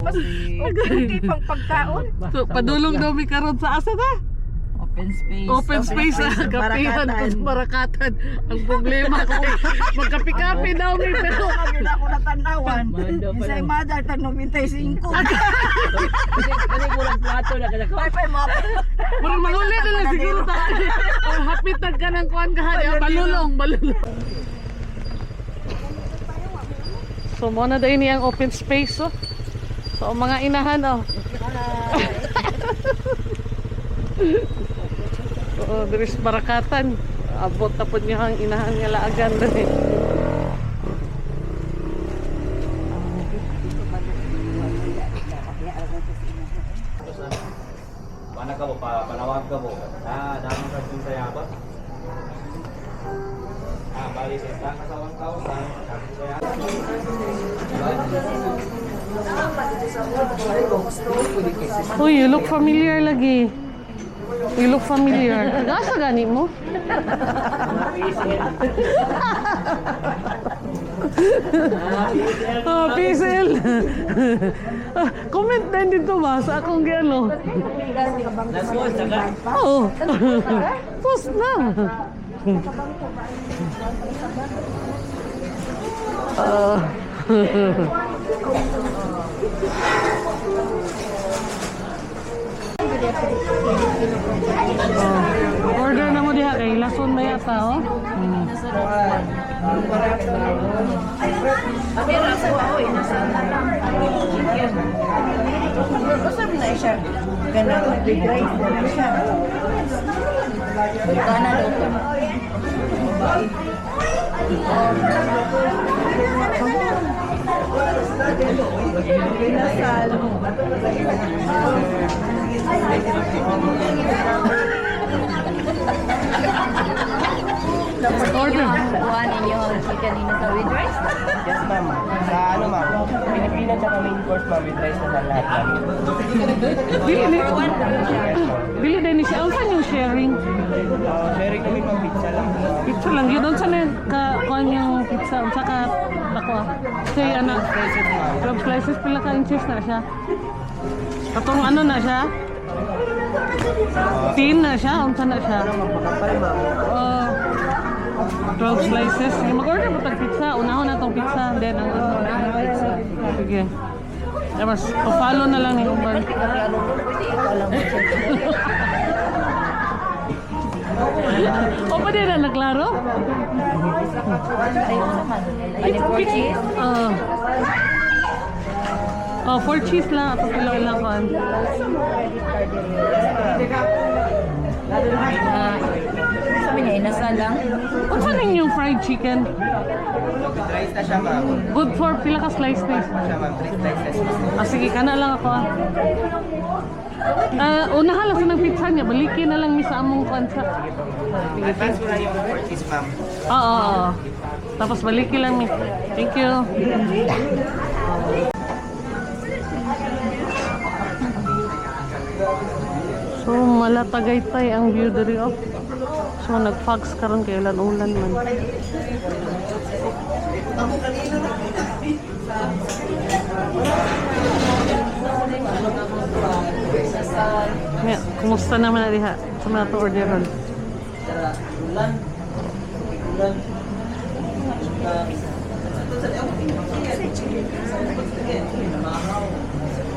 Mas okay pang pagkaon. So, padulong daw mi karon sa asa ta? Open space. Open space sa kapihan kus barakatan. Ang problema ko magkapi-kapi daw mi pero Kami na ako natanawan. Isa'y mother, tanong 25. Kasi kulang plato na kada ko. Pay mo. murag manguli na lang siguro ta. Or hapitan ka ng kuan kahari balulong. So mo na dai niyang open space oh. So mga inahan oh. So diris barakatan. Abot na pud niya ang inahan nga laagan dali. Mana ka mo, panawag ka mo. Dami ka dun sa yabot. Bali sa isang kasawang kausan. Uy, you look familiar lagi. You look familiar. Gasa gani mo? Oh, PSL. Comment din dito ba sa akong giano. Last one, saka. Oo. Post na. Order na mo diha kay lason na yata oh. Usap na siya. Ganang big rice na siya. Kana luto. Pinasal. Order. Buwan ninyo chicken sa with rice? Yes, ma'am. Sa ano, ma'am? Pilipinas at main course, ma'am, with rice na sa lahat, ma'am. Bili ni. Bili din ni siya. Ang saan yung sharing? Sharing kami, ma'am, pizza lang. Pizza lang yun. Doon saan yung kuhan yung pizza? Saka ako ah. Kasi ano, Slices, ma'am. 12 slices pala ka inches na siya. Katong ano na siya? Tin na siya? Unsa na siya? Magpakapal, ma'am. 12 slices. Mag-order mo tag pizza. Unahon na tong pizza. Then ang pizza. Sige. Kaya mas pa-follow na lang ni Umban. O pa din na naglaro? Ano for cheese? Oh, 4 cheese lang. Ato kilo ilang kan. Sabi niya, inasal lang. Ano rin yung fried chicken? With rice na siya, ma'am. Good for pila ka slice na. Siya, ma'am. 3 slices. Sige, kana lang ako ah. Unahan lang sa ng pizza niya. Balikin na lang ni sa among kansa. Advance mo na yung 4 cheese, ma'am. Oo. Tapos balikin lang ni. Thank you. So, malatagaytay ang view diri oh. So, nag-fogs karon kay ulan-ulan man. May, kumusta naman na diha sa mga to orderon?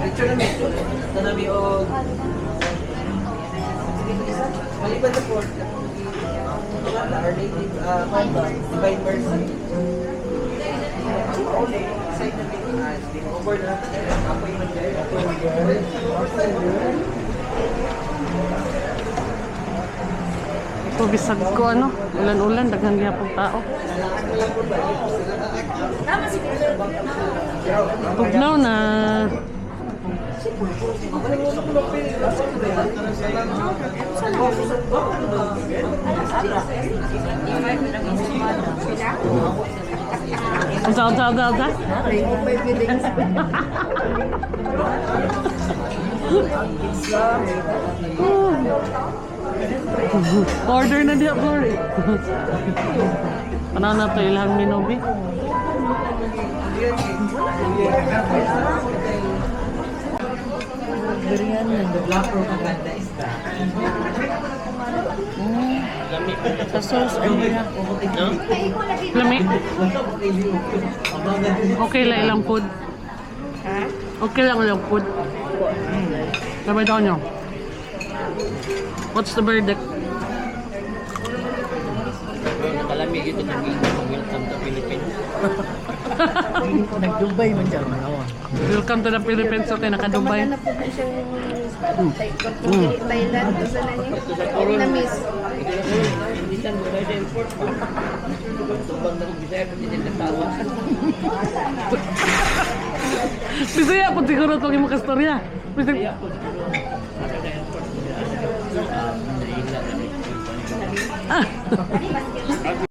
Picture na may tanabi o maliban na po our native Divine Mercy over na ako yung Ito bisag ko ano, ulan-ulan, daghan gyapon tao. Tugnaw na. Unsa. Order na diya, Glory. Ano na to ilang minubi? Berian yan. Sa sauce, ano na? Lami. Okay lang ilang food. Okay lang ilang food. Sabay daw nyo. What's the verdict? Nakalamig ito ng welcome to Philippines. Nag-Dubai man dyan. Welcome to the Philippines. Okay, naka-Dubai. na po na siyang Thailand. Ito na niyo. Vietnamese. Hindi lang mo tayo sa import. Tumbang na kong Bisaya, pati din natawa. Bisaya po siguro itong imong kastorya. Bisaya. Ah!